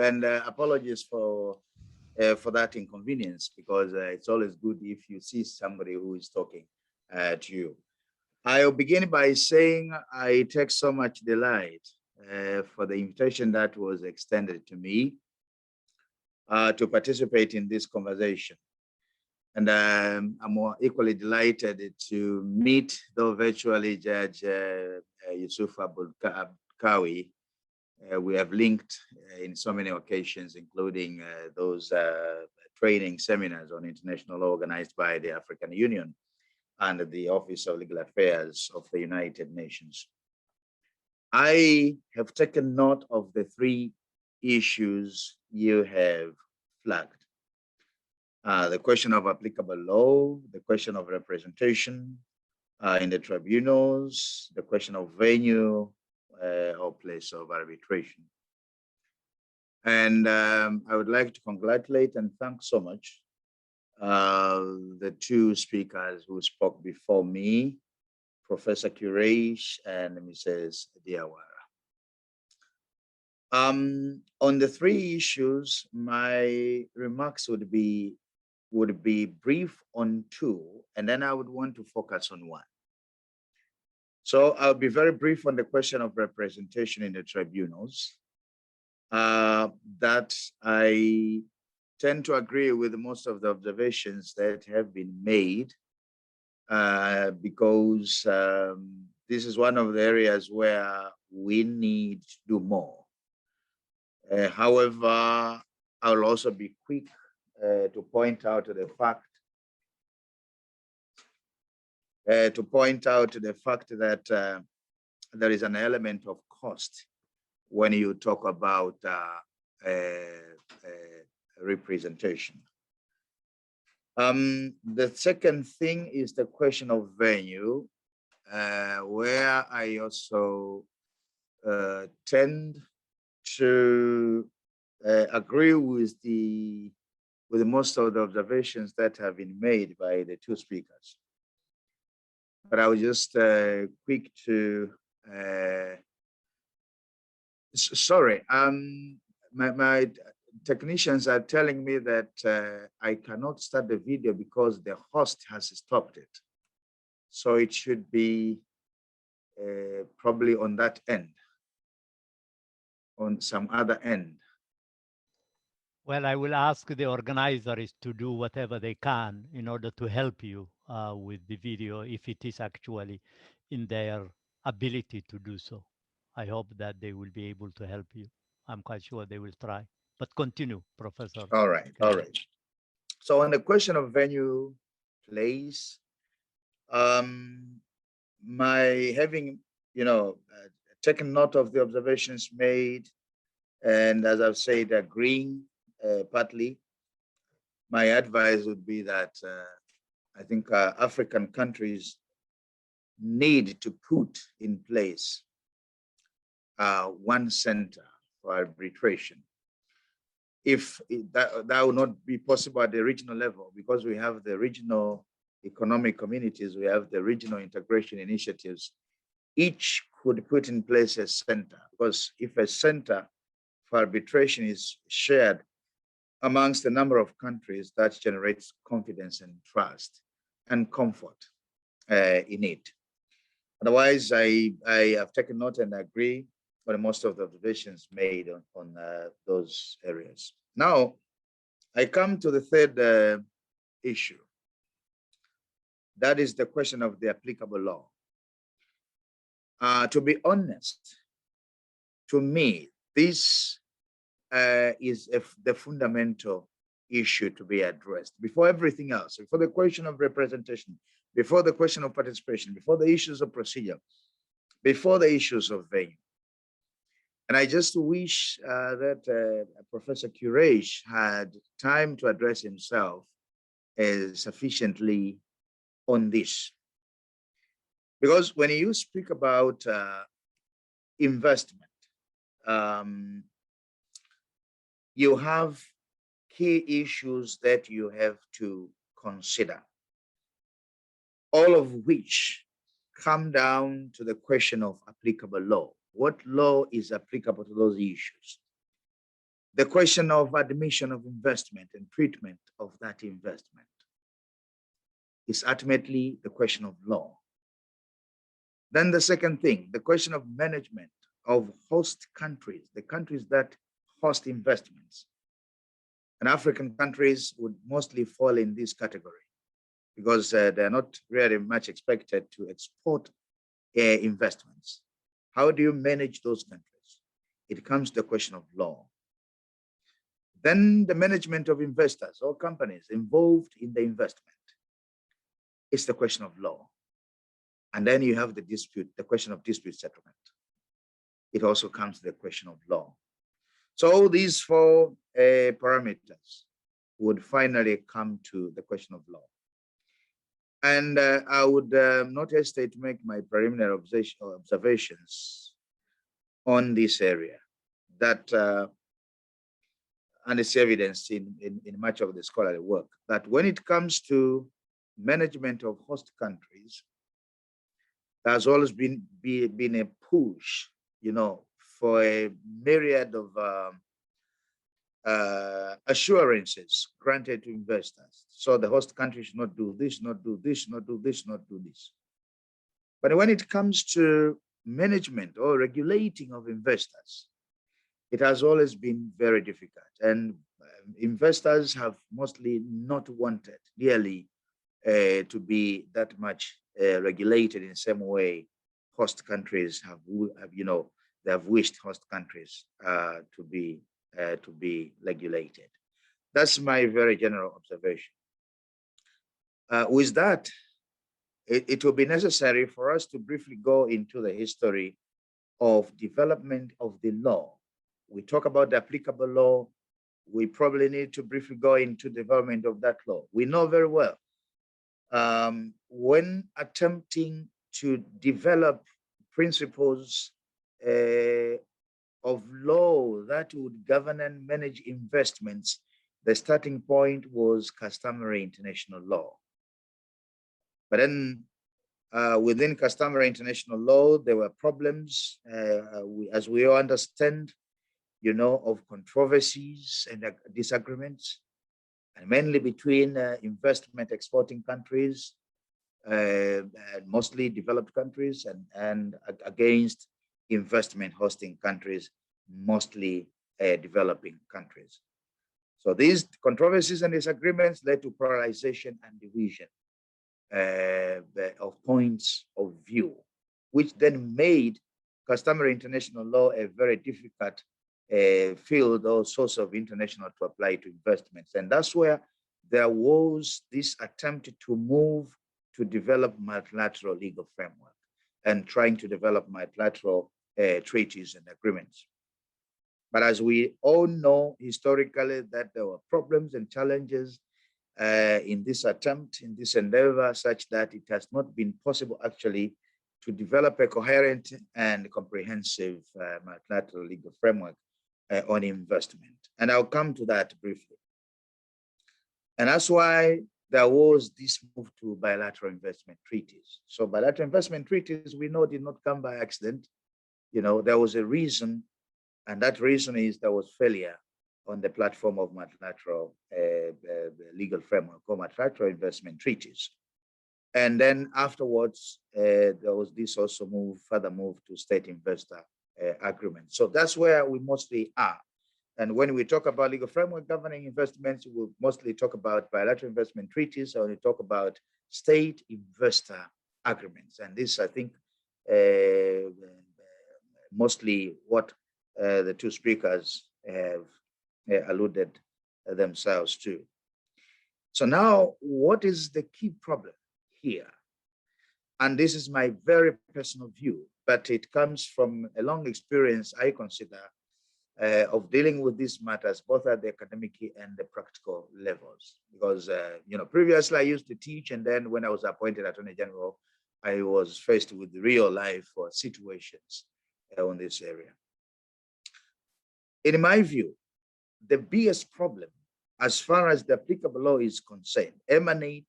And apologies for that inconvenience, because it's always good if you see somebody who is talking to you. I'll begin by saying I take so much delight for the invitation that was extended to me to participate in this conversation. And I'm equally delighted to meet, though virtually, Judge Yusuf Abulkawi. We have linked in so many occasions, including those training seminars on international law organized by the African Union and the Office of Legal Affairs of the United Nations. I have taken note of the three issues you have flagged. The question of applicable law, the question of representation in the tribunals, the question of venue or place of arbitration. And I would like to congratulate and thank so much the two speakers who spoke before me, Professor Kureish and Mrs. Diawara. On the three issues, my remarks would be brief on two, and then I would want to focus on one. So I'll be very brief on the question of representation in the tribunals. That I tend to agree with most of the observations that have been made, because this is one of the areas where we need to do more. However, I'll also be quick to point out the fact that there is an element of cost when you talk about representation. The second thing is the question of venue, where I also tend to agree with most of the observations that have been made by the two speakers. But I was just quick to, sorry, my technicians are telling me that I cannot start the video because the host has stopped it. So it should be probably on that end, on some other end. Well, I will ask the organizers to do whatever they can in order to help you with the video, if it is actually in their ability to do so. I hope that they will be able to help you. I'm quite sure they will try. But continue, Professor. All right, all right. So on the question of venue, place, my having, taken note of the observations made, and as I've said, agreeing partly, my advice would be that I think African countries need to put in place one center for arbitration. If that would not be possible at the regional level, because we have the regional economic communities, we have the regional integration initiatives, each could put in place a center, because if a center for arbitration is shared amongst a number of countries, that generates confidence and trust and comfort in it. Otherwise, I have taken note and agree with most of the observations made on those areas. Now, I come to the third issue. That is the question of the applicable law. To be honest, to me, this is the fundamental issue to be addressed before everything else, before the question of representation, before the question of participation, before the issues of procedure, before the issues of venue. And I just wish that Professor Kureish had time to address himself sufficiently on this. Because when you speak about investment, you have key issues that you have to consider, all of which come down to the question of applicable law. What law is applicable to those issues? the question of admission of investment and treatment of that investment is ultimately the question of law. Then the second thing, the question of management of host countries, the countries that host investments. And African countries would mostly fall in this category because they're not really much expected to export investments. How do you manage those countries? It comes to the question of law. Then the management of investors or companies involved in the investment. It's the question of law. And then you have the dispute, the question of dispute settlement. It also comes to the question of law. So all these four parameters would finally come to the question of law. And I would not hesitate to make my preliminary observations on this area that, and it's evidenced in much of the scholarly work, that when it comes to management of host countries, there's always been a push, for a myriad of assurances granted to investors. So the host country should not do this, not do this, not do this, not do this. But when it comes to management or regulating of investors, it has always been very difficult. And investors have mostly not wanted really to be that much regulated in the same way host countries have they have wished host countries to be regulated. That's my very general observation. With that, it will be necessary for us to briefly go into the history of development of the law. We talk about the applicable law. We probably need to briefly go into development of that law. We know very well when attempting to develop principles of law that would govern and manage investments, the starting point was customary international law. But then within customary international law, there were problems, as we all understand, of controversies and disagreements, and mainly between investment exporting countries, mostly developed countries, and against investment hosting countries, mostly developing countries. So these controversies and disagreements led to polarization and division of points of view, which then made customary international law a very difficult field or source of international to apply to investments. And that's where there was this attempt to move to develop multilateral legal framework and trying to develop multilateral treaties and agreements. But as we all know historically that there were problems and challenges in this attempt, in this endeavor, such that it has not been possible actually to develop a coherent and comprehensive multilateral legal framework on investment. And I'll come to that briefly. And that's why there was this move to bilateral investment treaties. So bilateral investment treaties, we know, did not come by accident. There was a reason, and that reason is there was failure on the platform of multilateral legal framework or multilateral investment treaties. And then afterwards, there was this also further move to state investor agreements. So that's where we mostly are. And when we talk about legal framework governing investments, we'll mostly talk about bilateral investment treaties, or we talk about state investor agreements. And this, I think, mostly what the two speakers have alluded themselves to. So now, what is the key problem here? And this is my very personal view, but it comes from a long experience, I consider, of dealing with these matters, both at the academic and the practical levels. Because, previously I used to teach, and then when I was appointed Attorney General, I was faced with real life situations on this area. In my view, the biggest problem, as far as the applicable law is concerned, emanate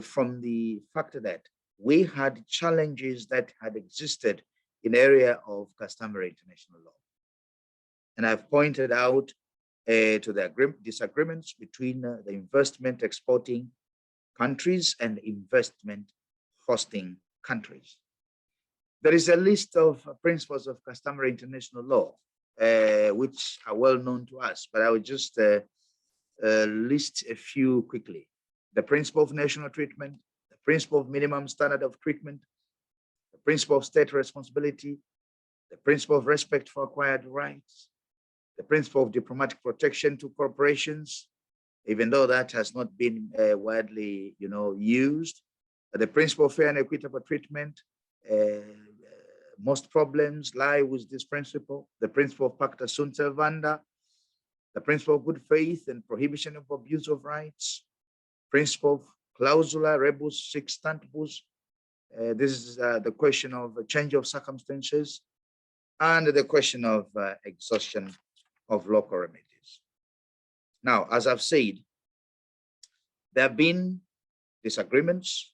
from the fact that we had challenges that had existed in the area of customary international law. And I've pointed out to the disagreements between the investment exporting countries and investment hosting countries. There is a list of principles of customary international law, which are well known to us, but I will just list a few quickly. The principle of national treatment, the principle of minimum standard of treatment, the principle of state responsibility, the principle of respect for acquired rights, the principle of diplomatic protection to corporations, even though that has not been widely, used, the principle of fair and equitable treatment. Most problems lie with this principle, the principle of pacta sunt servanda, the principle of good faith and prohibition of abuse of rights, principle of clausula rebus sic stantibus. This is the question of a change of circumstances, and the question of exhaustion of local remedies. Now, as I've said, there have been disagreements,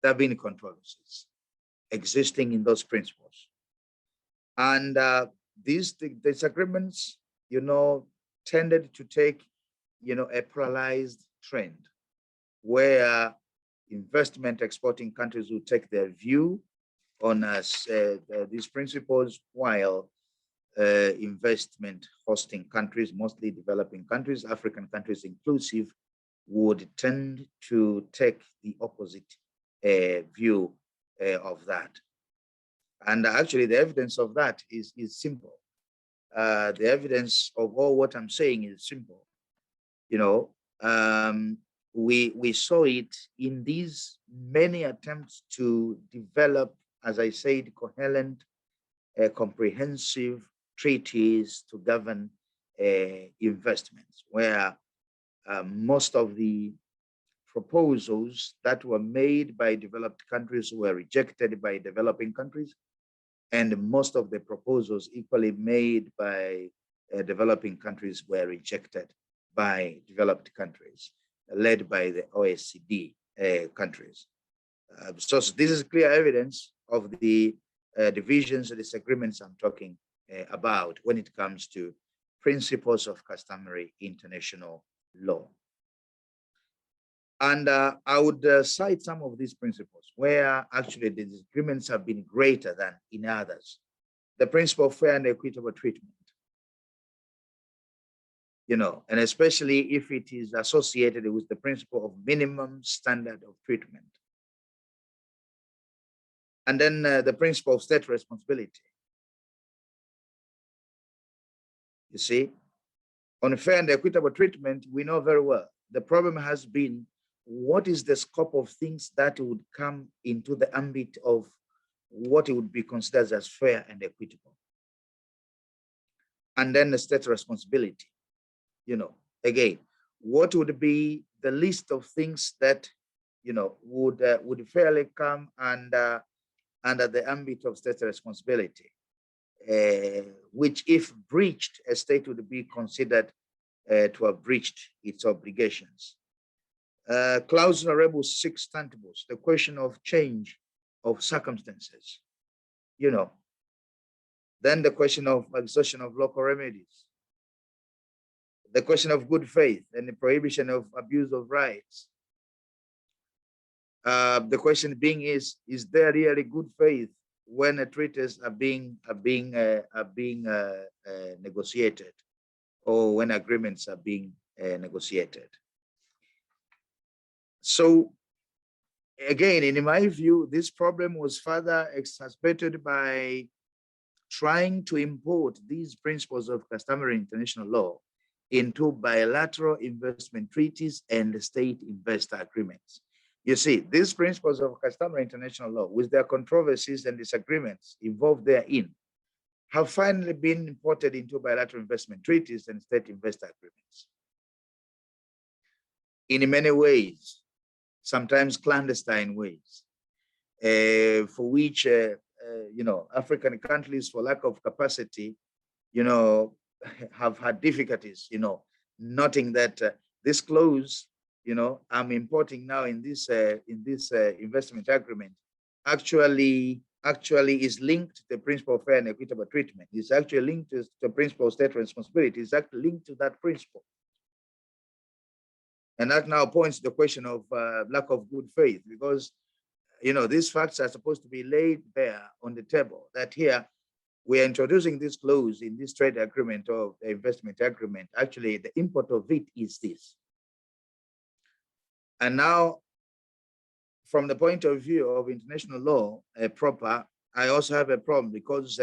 there have been controversies existing in those principles. And these disagreements, tended to take, a polarized trend where investment exporting countries will take their view on these principles, while investment hosting countries, mostly developing countries, African countries inclusive, would tend to take the opposite view of that. And actually, the evidence of that is simple. The evidence of all what I'm saying is simple. We saw it in these many attempts to develop, as I said, coherent, comprehensive treaties to govern investments, where most of the proposals that were made by developed countries were rejected by developing countries, and most of the proposals equally made by developing countries were rejected by developed countries, led by the OECD countries. So this is clear evidence of the divisions and disagreements I'm talking about when it comes to principles of customary international law. And I would cite some of these principles where actually the disagreements have been greater than in others. The principle of fair and equitable treatment, and especially if it is associated with the principle of minimum standard of treatment. And then the principle of state responsibility. You see, on fair and equitable treatment, we know very well the problem has been, what is the scope of things that would come into the ambit of what it would be considered as fair and equitable? And then the state responsibility, again, what would be the list of things that, would fairly come under the ambit of state responsibility, which if breached, a state would be considered to have breached its obligations. Clausula rebus sic stantibus, the question of change of circumstances, then the question of exhaustion of local remedies, the question of good faith and the prohibition of abuse of rights. The question being is there really good faith when treaties are being negotiated, or when agreements are being negotiated? So again, in my view, this problem was further exacerbated by trying to import these principles of customary international law into bilateral investment treaties and state investor agreements. You see, these principles of customary international law, with their controversies and disagreements involved therein, have finally been imported into bilateral investment treaties and state investor agreements. In many ways, sometimes clandestine ways, for which African countries, for lack of capacity, have had difficulties, noting that this clause, I'm importing now in this investment agreement, actually actually is linked to the principle of fair and equitable treatment. It's actually linked to the principle of state responsibility. It's actually linked to that principle. And that now points to the question of lack of good faith, because these facts are supposed to be laid bare on the table, that here we are introducing this clause in this trade agreement or investment agreement. Actually, the import of it is this. And now, from the point of view of international law proper, I also have a problem, because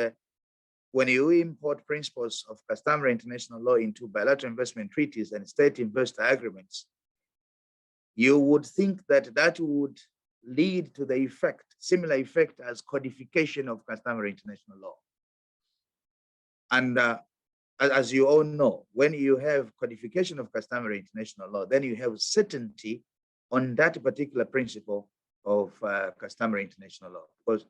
when you import principles of customary international law into bilateral investment treaties and state investor agreements, you would think that that would lead to the effect, similar effect as codification of customary international law. And as you all know, when you have codification of customary international law, then you have certainty on that particular principle of customary international law. Because,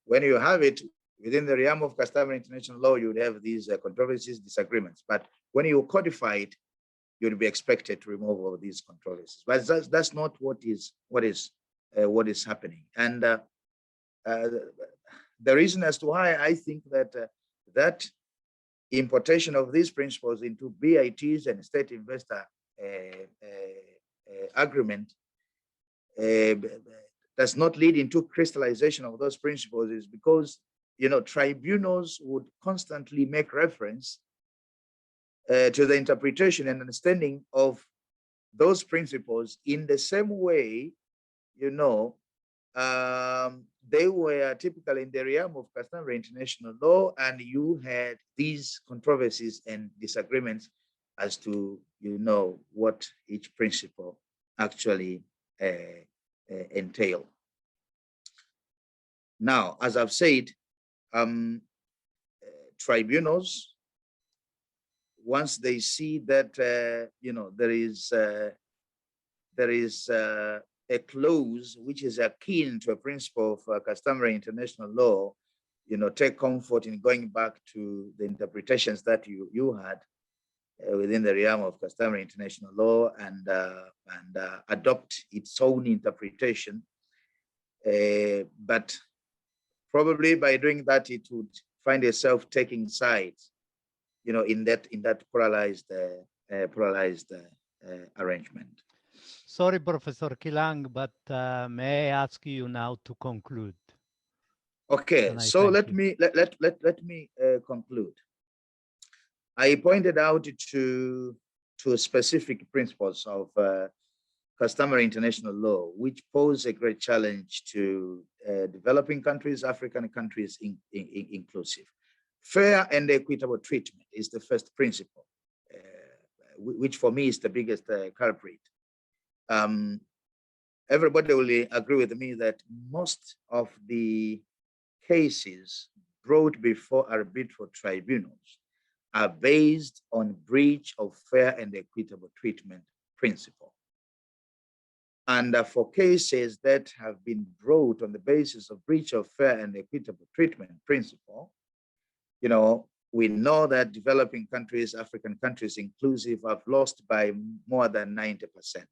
when you have it within the realm of customary international law, you would have these controversies, disagreements. But when you codify it, you'd be expected to remove all these controversies. But that's not what is happening. And the reason as to why I think that that importation of these principles into BITs and state investor agreement does not lead into crystallization of those principles is because, tribunals would constantly make reference to the interpretation and understanding of those principles in the same way, they were typically in the realm of customary international law, and you had these controversies and disagreements as to, what each principle actually entail. Now, as I've said, tribunals, once they see that there is a clause which is akin to a principle of customary international law, take comfort in going back to the interpretations that you had within the realm of customary international law and adopt its own interpretation. But probably by doing that, it would find itself taking sides, in that polarized arrangement. Sorry, Professor Kilang, but may I ask you now to conclude? Okay, so let me conclude. I pointed out to specific principles of customary international law, which pose a great challenge to developing countries, African countries inclusive. Fair and equitable treatment is the first principle, which for me is the biggest culprit. Everybody will agree with me that most of the cases brought before arbitral tribunals are based on breach of fair and equitable treatment principle. And for cases that have been brought on the basis of breach of fair and equitable treatment principle, we know that developing countries, African countries inclusive, have lost by more than 90%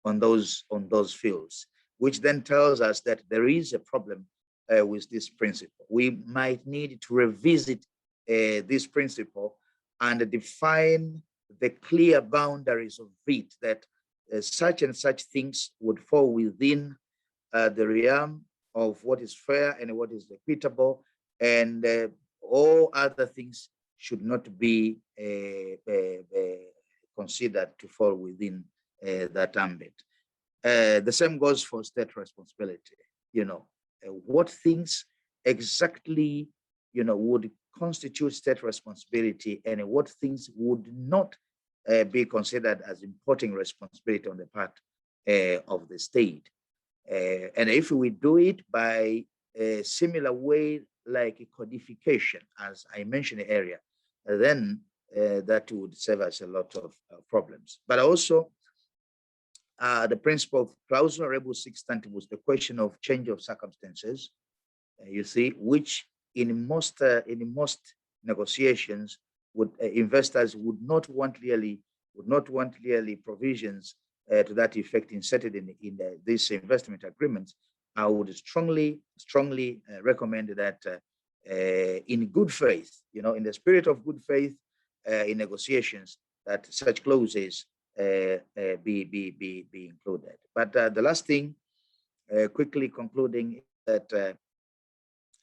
on those fields, which then tells us that there is a problem with this principle. We might need to revisit this principle and define the clear boundaries of it, that such and such things would fall within the realm of what is fair and what is equitable, and all other things should not be considered to fall within that ambit. The same goes for state responsibility. What things exactly would constitute state responsibility, and what things would not be considered as importing responsibility on the part of the state. And if we do it by a similar way, like codification, as I mentioned earlier, then that would save us a lot of problems. But also, the principle of clausula rebus sextantibus, the question of change of circumstances, you see, which in most negotiations investors would not want clearly provisions to that effect inserted in these investment agreements. I would strongly recommend that in good faith, in the spirit of good faith, in negotiations, that such clauses be included. But the last thing, quickly concluding, that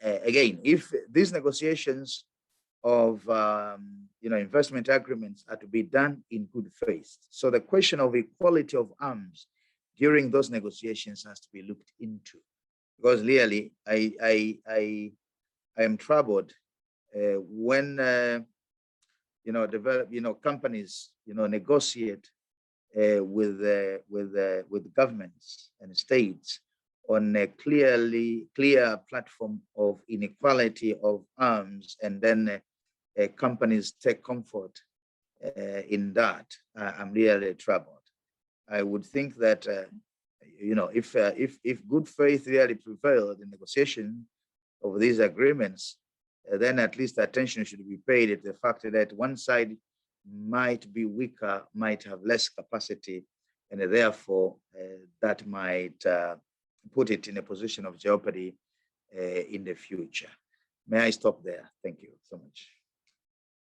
again, if these negotiations of investment agreements are to be done in good faith, so the question of equality of arms during those negotiations has to be looked into, because really I am troubled when companies negotiate with governments and states on a clear platform of inequality of arms, and then companies take comfort in that. I'm really troubled. I would think that if good faith really prevailed in negotiation of these agreements, then at least attention should be paid to the fact that one side might be weaker, might have less capacity, and therefore that might put it in a position of jeopardy in the future. May I stop there? Thank you so much.